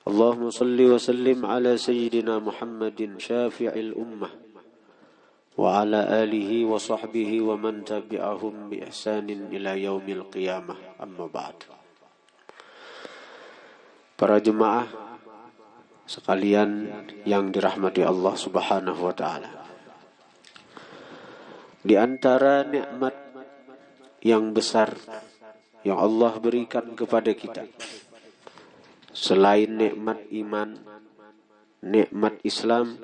Allahumma salli wa sallim ala sayyidina Muhammadin syafi'il ummah wa ala alihi wa sahbihi wa man tabi'ahum bi ihsanin ila yaumil qiyamah. Amma ba'd. Para jemaah sekalian yang dirahmati Allah Subhanahu wa taala. Di antara nikmat yang besar yang Allah berikan kepada kita, selain nikmat iman, nikmat Islam,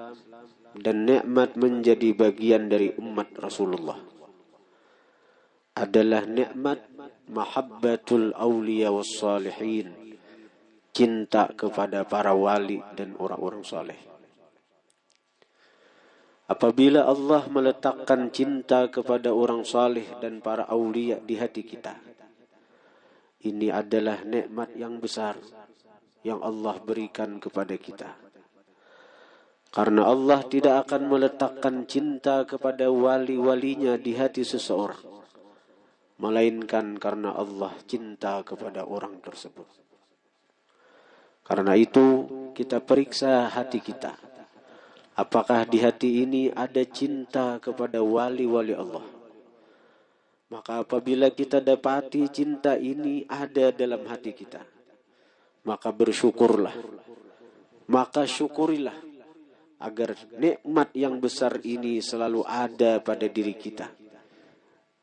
dan nikmat menjadi bagian dari umat Rasulullah, adalah nikmat mahabbatul awliya was salihin, cinta kepada para wali dan orang-orang saleh. Apabila Allah meletakkan cinta kepada orang saleh dan para aulia di hati kita, ini adalah nikmat yang besar yang Allah berikan kepada kita. Karena Allah tidak akan meletakkan cinta kepada wali-walinya di hati seseorang, melainkan karena Allah cinta kepada orang tersebut. Karena itu kita periksa hati kita. Apakah di hati ini ada cinta kepada wali-wali Allah? Maka apabila kita dapati cinta ini ada dalam hati kita, maka bersyukurlah, maka syukurilah agar nikmat yang besar ini selalu ada pada diri kita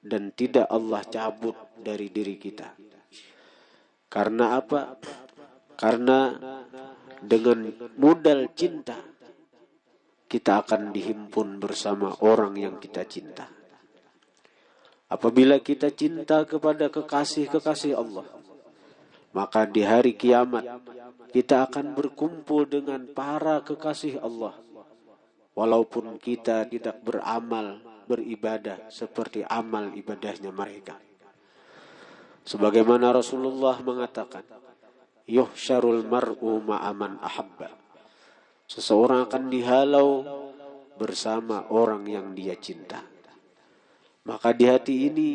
dan tidak Allah cabut dari diri kita. Karena apa? Karena dengan modal cinta kita akan dihimpun bersama orang yang kita cinta. Apabila kita cinta kepada kekasih-kekasih Allah, maka di hari kiamat kita akan berkumpul dengan para kekasih Allah, walaupun kita tidak beramal, beribadah seperti amal ibadahnya mereka. Sebagaimana Rasulullah mengatakan, yuhsyarul mar'u ma'aman ahabba. Seseorang akan dihalau bersama orang yang dia cinta. Maka di hati ini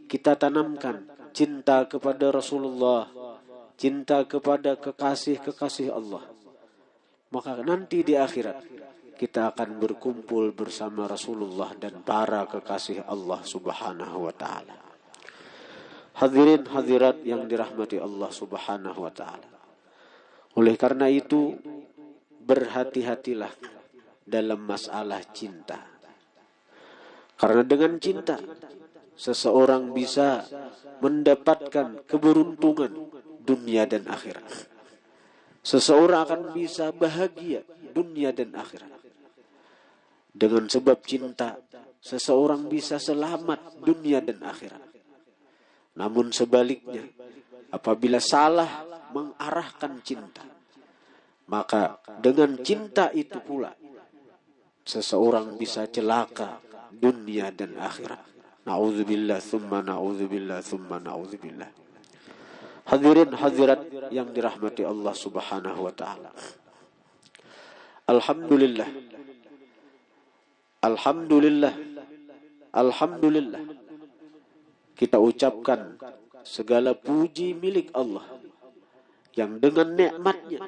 kita tanamkan cinta kepada Rasulullah, cinta kepada kekasih-kekasih Allah. Maka nanti di akhirat kita akan berkumpul bersama Rasulullah dan para kekasih Allah Subhanahu wa taala. Hadirin hadirat yang dirahmati Allah Subhanahu wa taala. Oleh karena itu, berhati-hatilah dalam masalah cinta. Karena dengan cinta seseorang bisa mendapatkan keberuntungan dunia dan akhirat. Seseorang akan bisa bahagia dunia dan akhirat. Dengan sebab cinta, seseorang bisa selamat dunia dan akhirat. Namun sebaliknya, apabila salah mengarahkan cinta, maka dengan cinta itu pula seseorang bisa celaka dunia dan akhirat. Na'udzubillah thumma na'udzubillah thumma na'udzubillah. Hadirin hadirat yang dirahmati Allah Subhanahu wa taala. Alhamdulillah. Alhamdulillah. Alhamdulillah. Kita ucapkan segala puji milik Allah yang dengan nikmatnya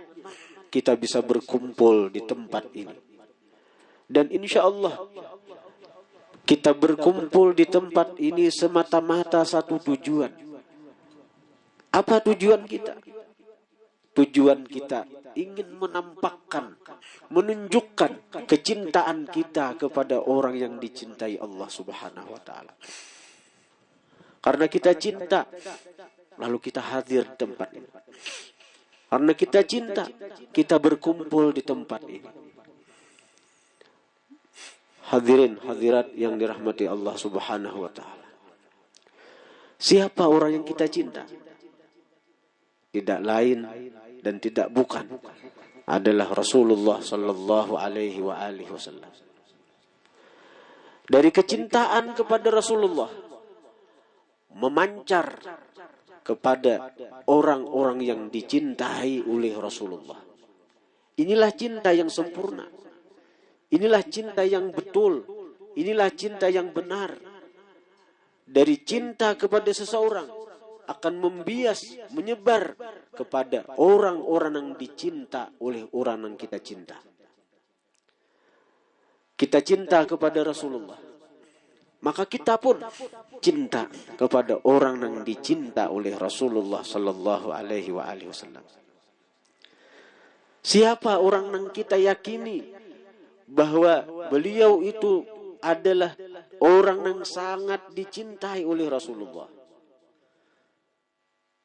kita bisa berkumpul di tempat ini. Dan insya Allah kita berkumpul di tempat ini semata-mata satu tujuan. Apa tujuan kita? Tujuan kita ingin menampakkan, menunjukkan kecintaan kita kepada orang yang dicintai Allah Subhanahu wa taala. Karena kita cinta, lalu kita hadir di tempat ini. Karena kita cinta, kita berkumpul di tempat ini. Hadirin hadirat yang dirahmati Allah Subhanahu wa taala. Siapa orang yang kita cinta? Tidak lain dan tidak bukan adalah Rasulullah sallallahu alaihi wasallam. Dari kecintaan kepada Rasulullah memancar kepada orang-orang yang dicintai oleh Rasulullah. Inilah cinta yang sempurna. Inilah cinta yang betul. Inilah cinta yang benar. Dari cinta kepada seseorang akan membias, menyebar kepada orang-orang yang dicinta oleh orang yang kita cinta. Kita cinta kepada Rasulullah, maka kita pun cinta kepada orang yang dicinta oleh Rasulullah sallallahu alaihi wasallam. Siapa orang yang kita yakini bahwa beliau itu adalah orang yang sangat dicintai oleh Rasulullah,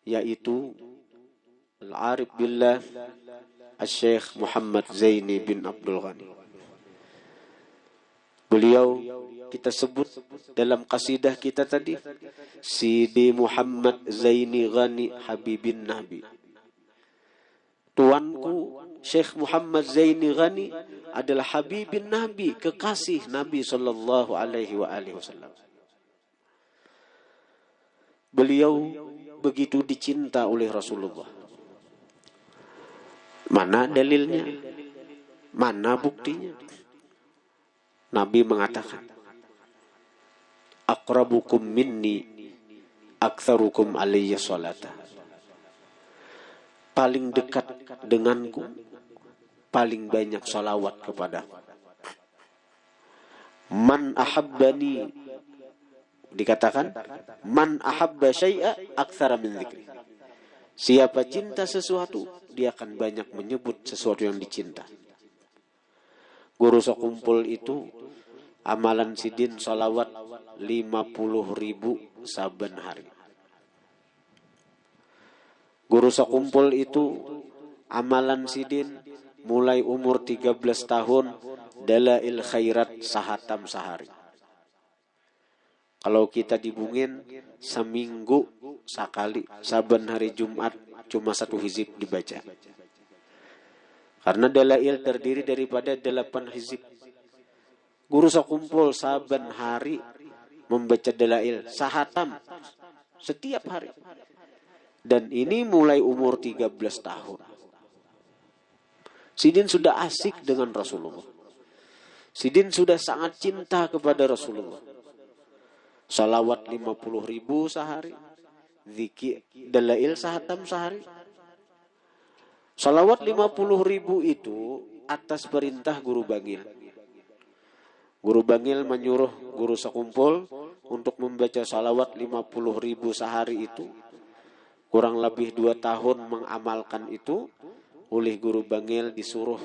yaitu Al-Arif Billah Al-Syekh Muhammad Zaini bin Abdul Ghani. Beliau kita sebut dalam qasidah kita tadi, Sidi Muhammad Zaini Ghani Habibin Nabi. Tuanku Syekh Muhammad Zaini Ghani adalah Habibin Nabi, kekasih Nabi sallallahu alaihi wasallam. Beliau begitu dicinta oleh Rasulullah. Mana dalilnya? Mana buktinya? Nabi mengatakan, aqrabukum minni aktsarukum alayya salata. Paling dekat denganku, paling banyak salawat kepadaku. Man ahabbani, dikatakan, man ahabba syai'a aktsara min dzikri. Siapa cinta sesuatu, dia akan banyak menyebut sesuatu yang dicinta. Guru sekumpul itu amalan sidin salawat 50.000 saben hari. Guru sekumpul itu amalan sidin mulai umur 13 tahun dalail khairat sahatam sehari. Kalau kita dibungin seminggu sekali, saben hari Jumat cuma 1 hizib dibaca. Karena dalail terdiri daripada 8 hizib. Guru sekumpul saben hari membaca dalail sahatam setiap hari. Dan ini mulai umur 13 tahun. Sidin sudah asik dengan Rasulullah. Sidin sudah sangat cinta kepada Rasulullah. Salawat 50.000 sehari. Zikir dalail sahatam sehari. Salawat 50.000 itu atas perintah Guru Bangil. Guru Bangil menyuruh guru sekumpul untuk membaca salawat 50.000 sehari itu. Kurang lebih 2 tahun mengamalkan itu. Oleh Guru Bangil disuruh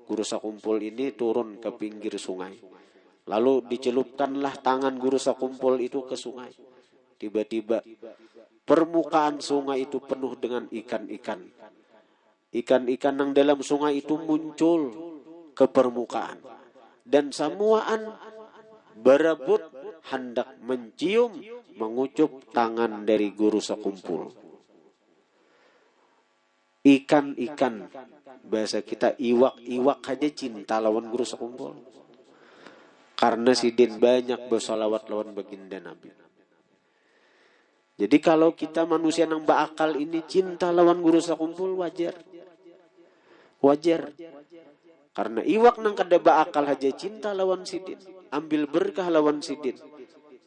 guru sekumpul ini turun ke pinggir sungai. Lalu dicelupkanlah tangan guru sekumpul itu ke sungai. Tiba-tiba permukaan sungai itu penuh dengan ikan-ikan. Ikan-ikan yang dalam sungai itu muncul ke permukaan. Dan samuaan berebut hendak mencium, mengucup tangan dari guru sekumpul. Ikan-ikan, bahasa kita iwak-iwak aja cinta lawan guru sekumpul. Karena sidin banyak bersolawat lawan baginda Nabi. Jadi kalau kita manusia yang berakal ini cinta lawan guru sekumpul wajar. Wajar. Karena iwak nang kada beakal aja cinta lawan sidin. Ambil berkah lawan sidin.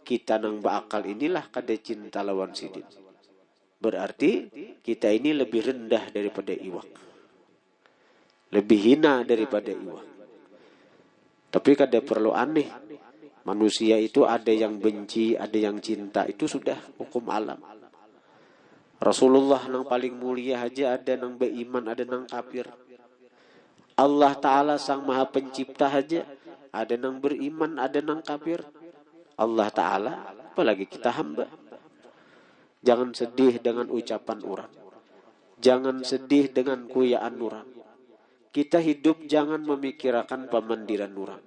Kita nang beakal inilah kada cinta lawan sidin. Berarti kita ini lebih rendah daripada iwak. Lebih hina daripada iwak. Tapi kada perlu aneh. Manusia itu ada yang benci, ada yang cinta. Itu sudah hukum alam. Rasulullah yang paling mulia aja ada yang beriman, ada yang kafir. Allah Ta'ala sang maha pencipta aja ada yang beriman, ada yang kafir. Allah Ta'ala, apalagi kita hamba. Jangan sedih dengan ucapan orang. Jangan sedih dengan kuyaan orang. Kita hidup jangan memikirkan pemandiran orang.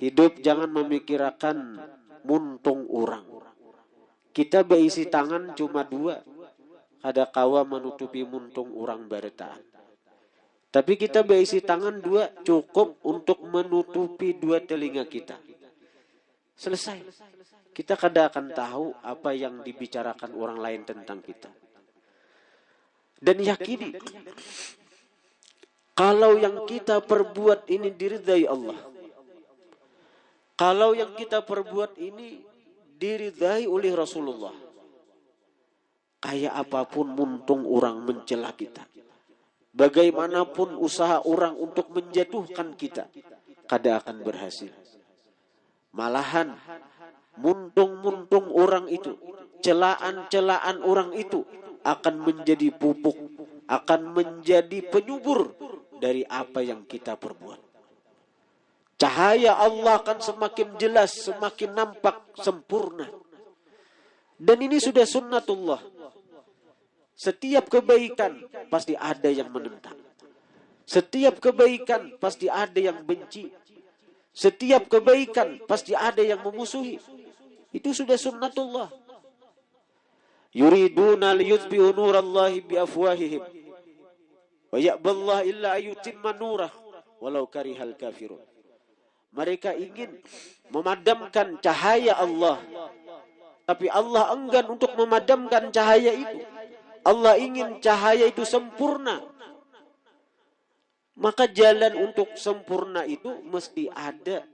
Hidup jangan memikirkan muntung orang. Kita berisi tangan cuma 2. Kada kawa menutupi muntung orang baretaan. Tapi kita berisi tangan 2 cukup untuk menutupi 2 telinga kita. Selesai. Kita kada akan tahu apa yang dibicarakan orang lain tentang kita. Dan yakini, kalau yang kita perbuat ini diridai Allah. Kalau yang kita perbuat ini diridai oleh Rasulullah. Kayak apapun muntung orang mencela kita, bagaimanapun usaha orang untuk menjatuhkan kita, kada akan berhasil. Malahan muntung-muntung orang itu, celaan-celaan orang itu akan menjadi pupuk, akan menjadi penyubur dari apa yang kita perbuat. Cahaya Allah akan semakin jelas, semakin nampak sempurna. Dan ini sudah sunnatullah. Setiap kebaikan pasti ada yang menentang. Setiap kebaikan pasti ada yang benci. Setiap kebaikan pasti ada yang memusuhi. Itu sudah sunnatullah. Yuriduna liyutfi'u nurallahi biafwahihim wa ya'ballahu illa ayyutimma nurah walau karihal kafirun. Mereka ingin memadamkan cahaya Allah, tapi Allah enggan untuk memadamkan cahaya itu. Allah ingin cahaya itu sempurna. Maka jalan untuk sempurna itu mesti ada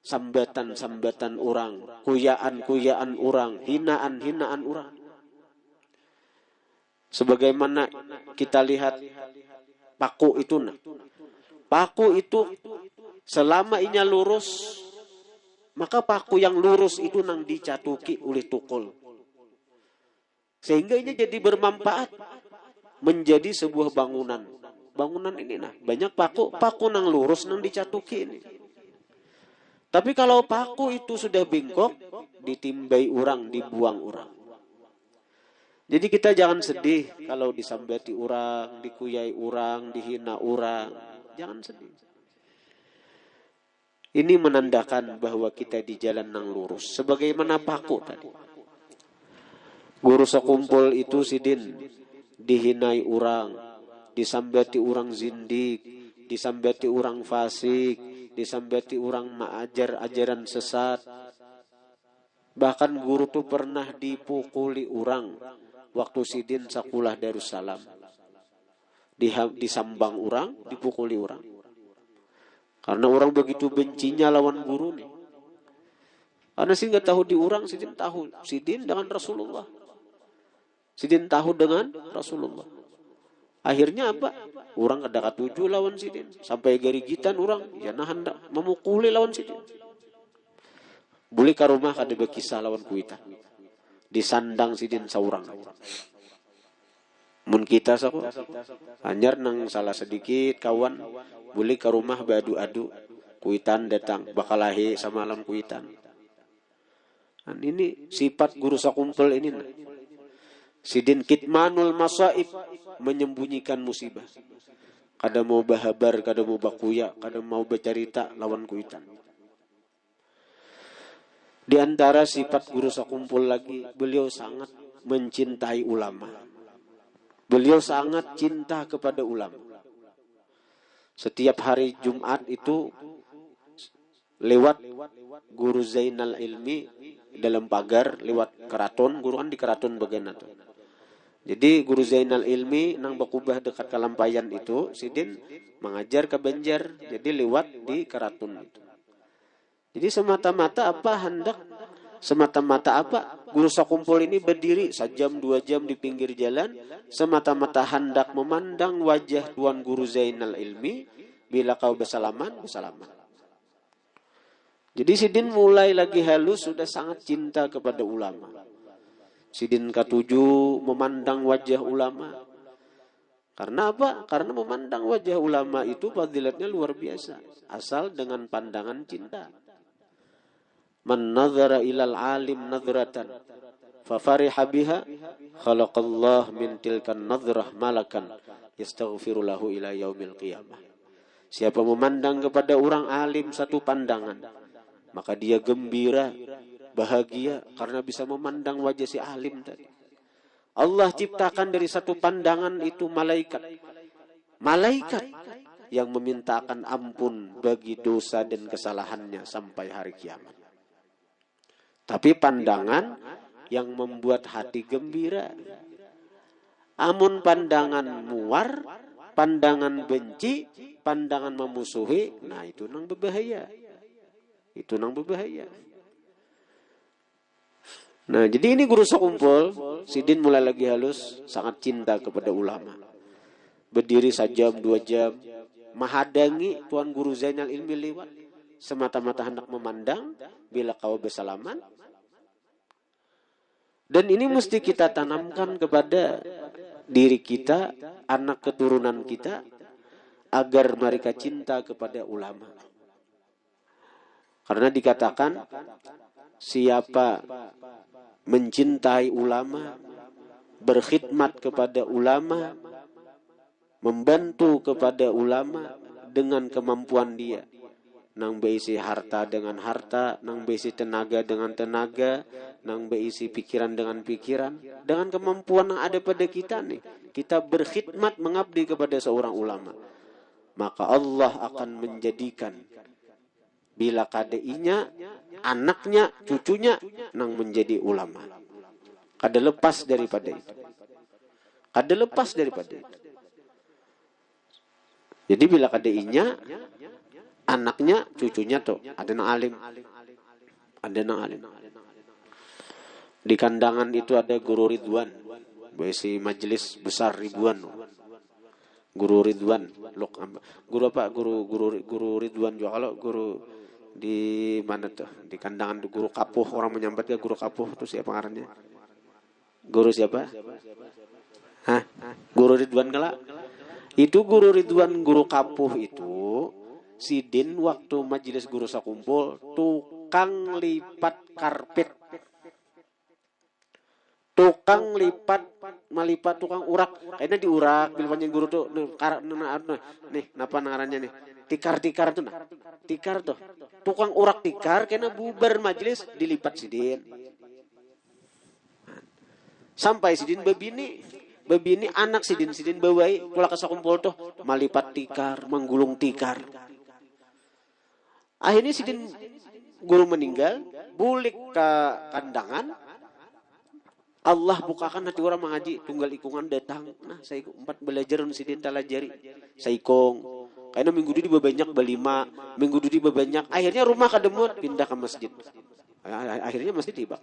sambatan-sambatan orang, kuyaan-kuyaan orang, hinaan-hinaan orang. Sebagaimana kita lihat paku itu, paku itu selama inya lurus, maka paku yang lurus itu nang dicatuki oleh tukul. Sehingga ini jadi bermanfaat menjadi sebuah bangunan. Bangunan ini banyak paku nang lurus nang dicatuki ini. Tapi kalau paku itu sudah bengkok, ditimbai orang, dibuang orang. Jadi kita jangan sedih kalau disambati orang, dikuyai orang, dihina orang. Jangan sedih. Ini menandakan bahwa kita di jalan nang lurus. Sebagaimana paku tadi. Guru sekumpul itu sidin dihinai orang, disambati orang zindik, disambati orang fasik, disambati orang mengajar ajaran sesat. Bahkan guru tuh pernah dipukuli orang waktu sidin sekolah Darussalam. Disambang orang, dipukuli orang. Karena orang begitu bencinya lawan guru nih. Karena sih nggak tahu di orang, sidin tahu. Sidin dengan Rasulullah. Sidin tahu dengan Rasulullah. Akhirnya apa? Orang ada katuju lawan sidin. Sampai garigitan orang. Ya nah hendak memukuli lawan sidin. Boleh ke rumah kada berkisah lawan kuita. Disandang sidin saurang. Mun kita sako. Anyar nang salah sedikit kawan. Boleh ke rumah beradu-adu. Kuitan datang. Bakalahi samalam kuitan. Dan ini sifat guru sakumpul ini. Sidin kitmanul masaib, menyembunyikan musibah. Kada mau bahabar, kada mau bakuya, kada mau bercerita lawan kuitan. Di antara sifat guru sakumpul lagi, beliau sangat mencintai ulama. Beliau sangat cinta kepada ulama. Setiap hari Jumat itu lewat guru Zainal Ilmi dalam pagar, lewat keraton, guru kan di keraton bagian itu. Jadi guru Zainal Ilmi nang bakubah dekat Kalampayan itu, sidin mengajar ke Banjar, jadi lewat di keraton itu. Jadi semata-mata apa guru sakumpul ini berdiri sejam 2 jam di pinggir jalan, semata-mata hendak memandang wajah tuan guru Zainal Ilmi, bila kau bersalaman. Jadi sidin mulai lagi halus sudah sangat cinta kepada ulama. Sidin ketujuh memandang wajah ulama. Karena apa? Karena memandang wajah ulama itu fadilatnya luar biasa. Asal dengan pandangan cinta. Man nadhara ilal alim nadratan fafariha biha khalaqallah min tilkan nadrah malakan yastaghfiru lahu ila yaumil qiyamah. Siapa memandang kepada orang alim satu pandangan, maka dia gembira, bahagia karena bisa memandang wajah si alim tadi. Allah ciptakan dari satu pandangan itu malaikat. Malaikat yang memintakan ampun bagi dosa dan kesalahannya sampai hari kiamat. Tapi pandangan yang membuat hati gembira. Amun pandangan muar, pandangan benci, pandangan memusuhi, nah itu nang berbahaya. Nah, jadi ini guru sekumpul, Sidin mulai lagi halus, sangat cinta kepada ulama. Berdiri 1 jam, 2 jam, menghadangi Tuan Guru Zainal Ilmi lewat, semata-mata hendak memandang bila kau bersalaman. Dan ini mesti kita tanamkan kepada diri kita, anak keturunan kita, agar mereka cinta kepada ulama. Karena dikatakan, siapa mencintai ulama, berkhidmat kepada ulama, membantu kepada ulama dengan kemampuan dia, nang beisi harta dengan harta, nang beisi tenaga dengan tenaga, nang beisi pikiran dengan pikiran, dengan kemampuan yang ada pada kita nih, kita berkhidmat mengabdi kepada seorang ulama, maka Allah akan menjadikan bila kadainya, anaknya, cucunya nang menjadi ulama. Kada lepas daripada itu. Kada lepas daripada itu. Jadi bila kadainya, anaknya, cucunya tuh ada nang alim. Ada nang alim. Di kandangan itu ada Guru Ridwan. Besi majelis besar ribuan. Guru Ridwan. Guru apa? Guru Ridwan juga. Kalau guru di mana tuh? Di kandangan Guru Kapuh, orang menyambat ke Guru Kapuh itu siapa ngarannya? Guru siapa? Hah? Guru Ridwan kala? Itu Guru Ridwan, Guru Kapuh itu Sidin waktu majelis guru sakumpul tukang lipat karpet. Tukang melipat tukang urak. Kayaknya diurak bilangnya guru tuh nih napa ngarannya nih? Tikar tuh nah. Tikar tuh. Tukang urak tikar kayaknya bubar majelis dilipat Sidin. Sampai Sidin Babini anak Sidin bawai pula kasakumpul tuh malipat tikar, menggulung tikar. Akhirnya Sidin guru meninggal, bulik ke kandangan. Allah bukakan hati orang mengaji, tunggal ikungan datang. Nah, saya 4 belajar Sidin talajari. Saikong. Karena minggu dudi banyak berlima, minggu dudi banyak. Akhirnya rumah kademut pindah ke masjid. Akhirnya masjid tiba.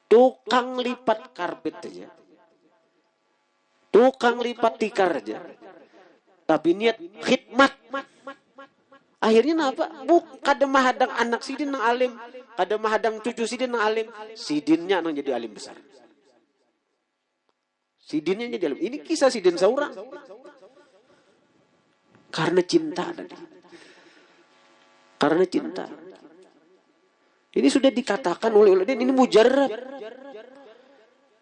Tukang lipat karpet aja. Tukang lipat tikar aja. Tapi niat khidmat. Akhirnya apa? Kada mahadang anak Sidin nang alim, kada mahadang cucu Sidin nang alim. Sidinnya nang jadi alim besar. Sidinnya jadi alim. Ini kisah Sidin seorang. Karena cinta tadi. Karena cinta. Ini sudah dikatakan oleh ulama, ini mujarrab.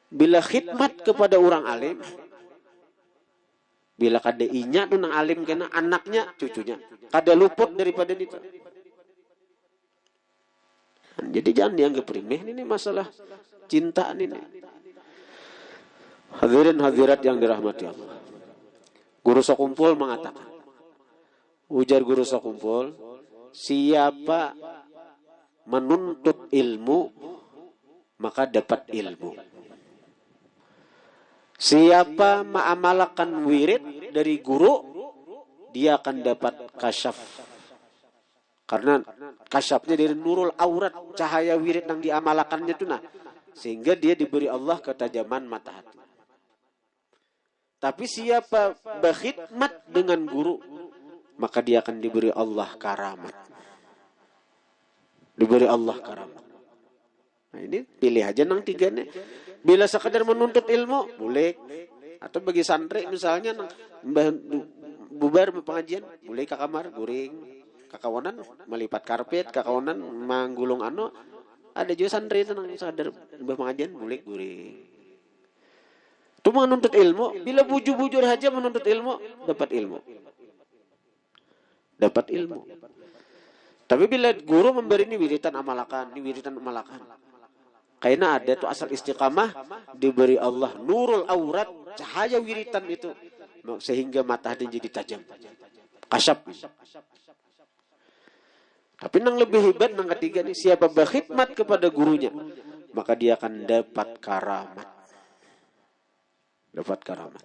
Bila khidmat kepada orang alim, bila kadainya tuh nang alim kena anaknya, cucunya, kada luput daripada itu. Jadi jangan dianggap remeh, ini masalah cinta ini. Hadirin hadirat yang dirahmati Allah. Guru sakumpul mengatakan, ujar guru sakumpul, siapa menuntut ilmu maka dapat ilmu. Siapa mengamalkan wirid dari guru, dia akan dapat kasyaf. Karena kasyafnya dari nurul aurat, cahaya wirid yang diamalkannya itu nah, sehingga dia diberi Allah ketajaman mata hati. Tapi siapa berkhidmat dengan guru, maka dia akan diberi Allah karamat. Diberi Allah karamat. Nah, ini pilih aja nang 3 nih. Bila sekadar menuntut ilmu, boleh. Atau bagi santri misalnya bubar pengajian, boleh ke kamar guring. Kakawanan melipat karpet, kakawanan manggulung ada juga santri itu nang sadar pengajian, boleh guring. Itu menuntut ilmu. Bila bujur-bujur aja menuntut ilmu, dapat ilmu. Dapat ilmu. Tapi bila guru memberi ini wiritan amalakan, Karena ada tuh asal istiqamah, diberi Allah nurul aurat, cahaya wiritan itu, sehingga mata hati jadi tajam. Kasyaf. Tapi yang lebih hebat yang ketiga nih, siapa berkhidmat kepada gurunya, maka dia akan dapat karamat. Dapat karamat.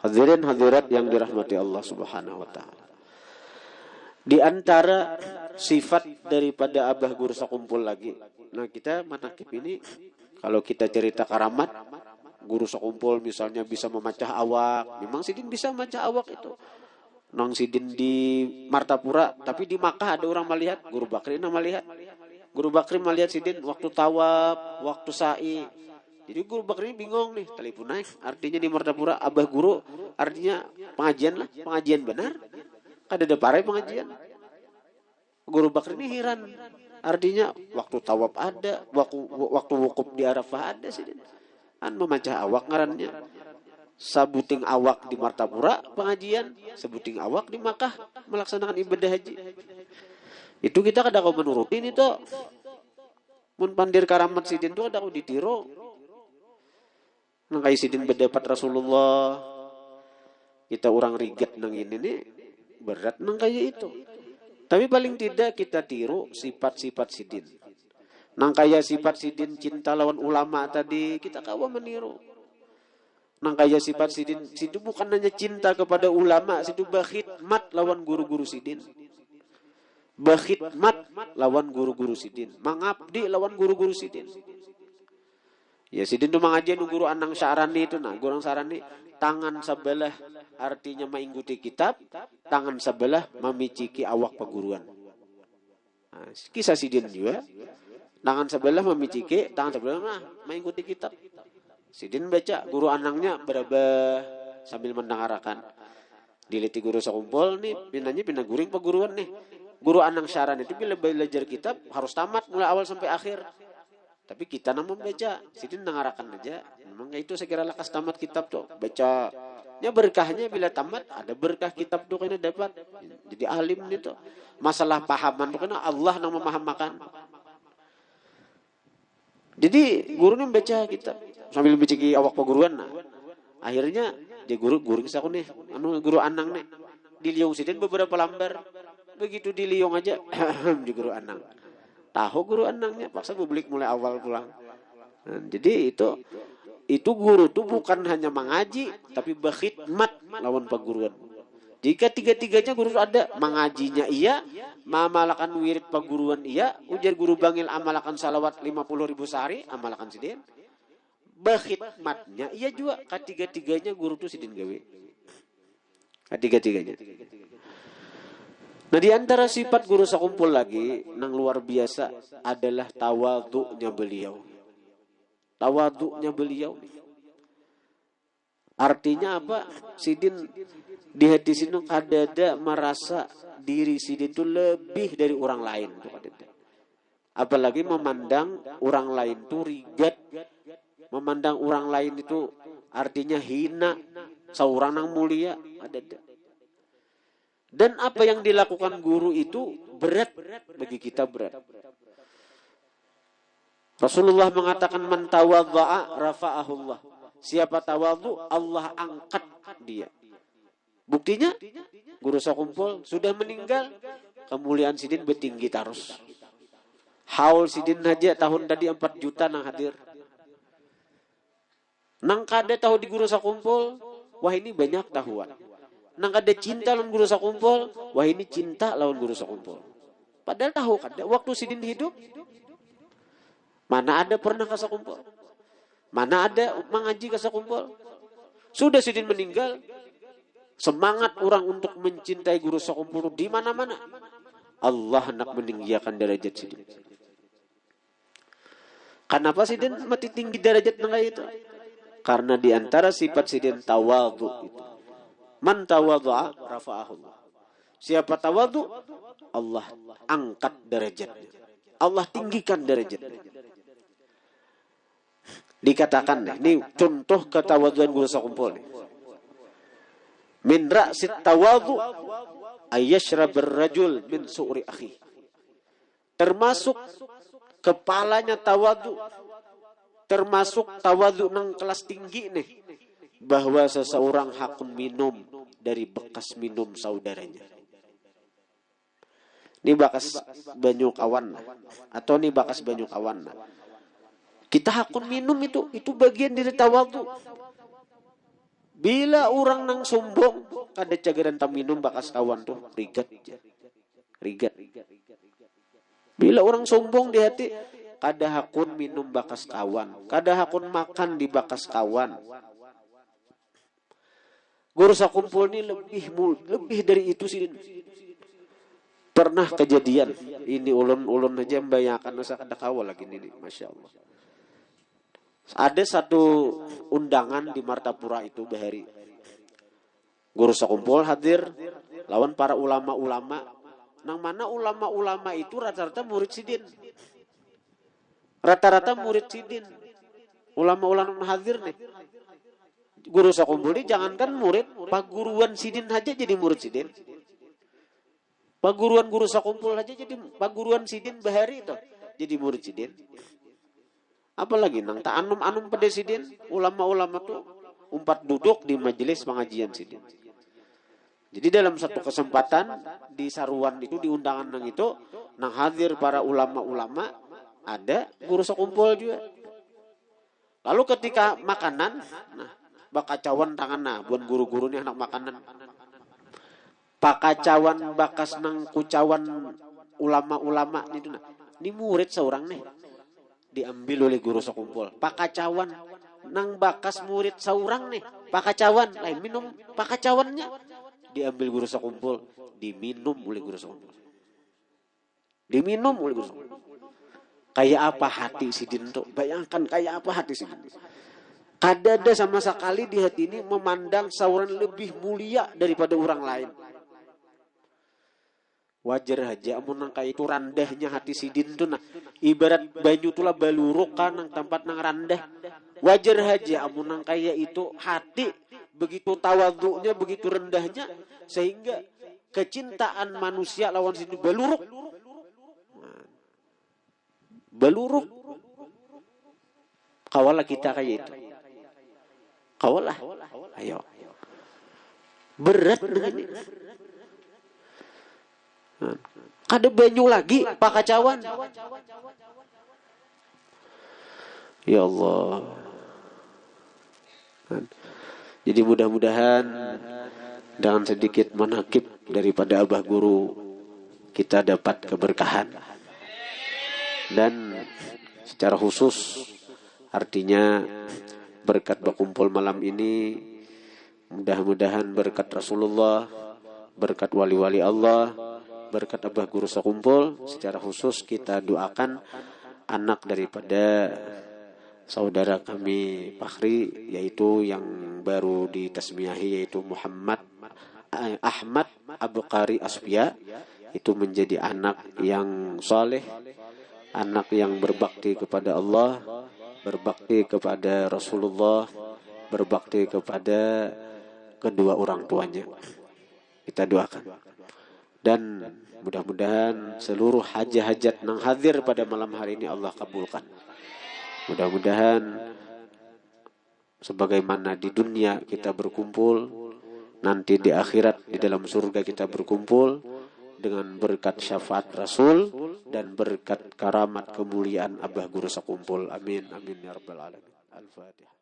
Hadirin hadirat yang dirahmati Allah Subhanahu wa taala. Di antara sifat daripada abah guru sakumpul lagi, Nah kita manakib ini, kalau kita cerita karamat, guru sekumpul misalnya bisa memecah awak. Memang Sidin bisa memecah awak itu. Nang Sidin di Martapura, tapi di Makkah ada orang melihat, Guru Bakri melihat. Guru Bakri melihat Sidin waktu tawaf, waktu sa'i. Jadi Guru Bakri bingung nih, telepon naik. Artinya di Martapura, Abah Guru, artinya pengajian lah, pengajian benar. Kada ada parai pengajian. Guru Bakri ini heran. Artinya waktu tawaf ada, waktu wukuf di Arafah ada Sidin. Kan memecah awak ngarannya. Sabuting awak di Martapura pengajian, sabuting awak di Makkah melaksanakan ibadah haji. Itu kita kada kau menurutin itu. Mun pandir karamat Sidin tu kada kau ditiro. Nang kai Sidin berdapat Rasulullah. Kita orang rigat nang ini nih berat nang kaya itu. Tapi paling tidak kita tiru sifat-sifat Sidin. Nang kaya sifat Sidin cinta lawan ulama tadi, kita kawa meniru. Nang kaya sifat Sidin, Sidin bukan hanya cinta kepada ulama, Sidin berkhidmat lawan guru-guru Sidin. Berkhidmat lawan guru-guru Sidin. Mengabdi lawan guru-guru Sidin. Ya Sidin tu mengajian guru Anang Syarani itu, nah guru Anang Syarani tangan sebelah artinya mengikuti kitab, tangan sebelah memiciki awak perguruan. Nah, kisah Sidin juga. Tangan sebelah memiciki, tangan sebelah mengikuti kitab. Sidin baca, guru Anangnya beraba sambil mendengarkan. Diliti guru sekumpul nih, pindah guring perguruan nih. Guru Anang Syaran itu bila belajar kitab harus tamat mulai awal sampai akhir. Tapi kita namun baca, Sidin mendengarkan aja. Memang itu saya kira lekas tamat kitab tuh, baca. Ya berkahnya bila tamat ada berkah kitab tuh kena dapat. Jadi alim itu. Masalah pahaman tuh kena Allah yang memahamakan. Jadi gurunya baca kitab sambil biciki awak perguruan. Nah, akhirnya dia guru kisah aku nih, guru Anang nih. Diliung Sidin beberapa lambar. Begitu diliung aja di guru Anang. Tahu guru Anangnya paksa publik mulai awal pulang. Nah, jadi itu guru tuh bukan hanya mengaji tapi berkhidmat lawan perguruan. Jika tiga-tiganya guru ada, mengajinya iya, memalakan wirid perguruan iya, ujar guru bangil amalakan salawat 50.000 sehari, amalakan Sidin. Berkhidmatnya iya juga, ketiga-tiganya guru tuh Sidin gawe. Ketiga-tiganya. Nah di antara sifat guru sekumpul lagi, yang luar biasa adalah tawadhu'nya beliau. Tawadhu'nya beliau. Artinya apa? Sidin di hati Sidin ada merasa diri Sidin itu lebih dari orang lain. Apalagi memandang orang lain itu rigat, memandang orang lain itu artinya hina, seorang yang mulia. Dan apa yang dilakukan guru itu berat bagi kita, berat. Rasulullah mengatakan man tawadha'a rafa'ahullah. Siapa tawadhu, Allah angkat dia. Buktinya, guru sekumpul sudah meninggal, kemuliaan Sidin bertinggi terus. Haul Sidin aja tahun tadi 4 juta nang hadir. Nang kada tahu di guru sekumpul, wah ini banyak tahuan. Nang kada cinta lawan guru sekumpul, wah ini cinta lawan guru sekumpul. Padahal tahu kada waktu Sidin hidup, mana ada pernah ke sekumpul? Mana ada mengaji ke sekumpul? Sudah Sidin meninggal, semangat orang untuk mencintai guru sekumpul di mana-mana. Allah hendak meninggikan derajat Sidin. Kenapa Sidin mati tinggi derajat nengah itu? Karena di antara sifat Sidin tawadhu itu. Man tawadhu'a rafa'ahullah. Siapa tawadhu, Allah angkat derajatnya. Allah tinggikan derajatnya. Dikatakan ini contoh ketawadhuan guru sekumpul nih. Min ra'sit tawadhu ayyashrabur rajul min su'ri akhi. Termasuk kepalanya tawadhu, termasuk tawadhu nang kelas tinggi nih, bahwa seseorang hakun minum dari bekas minum saudaranya. Ini bakas banyu kawan atau ini bakas banyu kawan. Kita hakun minum itu bagian dari tawadhu. Bila orang nang sombong, ada cagaran tam minum bakas kawan tuh rigat. Bila orang sombong di hati, kada hakun minum bakas kawan, kada hakun makan di bakas kawan. Guru sakumpul ini lebih dari itu sih. Pernah kejadian ini ulun aja membayangkan masa kada kawal lagi ini, masya Allah. Ada satu undangan di Martapura itu bahari. Guru sakumpul hadir lawan para ulama-ulama. Nang mana ulama-ulama itu rata-rata murid sidin. Rata-rata murid sidin. Ulama-ulama hadir nih. Guru sakumpul ini jangankan murid, paguruan sidin aja jadi murid sidin. Paguruan guru sakumpul aja jadi paguruan sidin bahari itu jadi murid sidin. Apalagi nang tak anum pada sidin, ulama-ulama tuh umpat duduk di majelis pengajian sidin. Jadi dalam satu kesempatan di saruan itu, di undangan nang itu, nang hadir para ulama-ulama, ada guru sakumpul juga. Lalu ketika makanan, nah bakacawan tangan nah buat guru-guru nih anak makanan. Pakacawan bakas nang kucawan ulama-ulama itu nah. Ini murid seorang nih. Diambil oleh guru sakumpul. Pakacawan nang bakas murid seorang nih. Pakacawan lain minum pakacawannya. Diambil guru sakumpul, diminum oleh guru sakumpul. Diminum oleh guru sakumpul. Kayak apa hati sidin tuh? Bayangkan kayak apa hati sidin. Kada ada sama sekali di hati ini memandang seorang lebih mulia daripada orang lain. Wajar aja amun nang kayak itu randahnya hati sidin tuh nah. Ibarat banyu tulah baluruk kan nang tempat nang randah. Wajar aja amun nang kayak itu hati begitu tawadhu'nya, begitu rendahnya sehingga kecintaan manusia lawan sidin baluruk. Baluruk. Kawalah kita kayak itu. Kawalah. Ayo. Berat dengan ini. Ada banyu lagi pakacawan. Ya Allah. Jadi mudah-mudahan dengan sedikit manakib daripada abah guru kita dapat keberkahan. Dan secara khusus artinya berkat berkumpul malam ini mudah-mudahan berkat Rasulullah, berkat wali-wali Allah, berkat abah guru sakumpul, secara khusus kita doakan anak daripada saudara kami Fakhri, yaitu yang baru ditasmiyahi, yaitu Muhammad Ahmad Abqari Asfiya, itu menjadi anak yang saleh, anak yang berbakti kepada Allah, berbakti kepada Rasulullah, berbakti kepada kedua orang tuanya. Kita doakan. Dan mudah-mudahan seluruh hajat-hajat nang hadir pada malam hari ini Allah kabulkan. Mudah-mudahan sebagaimana di dunia kita berkumpul, nanti di akhirat di dalam surga kita berkumpul dengan berkat syafaat Rasul dan berkat karamat kemuliaan abah guru sakumpul. Amin amin ya rabbal alamin. Al-Fatihah.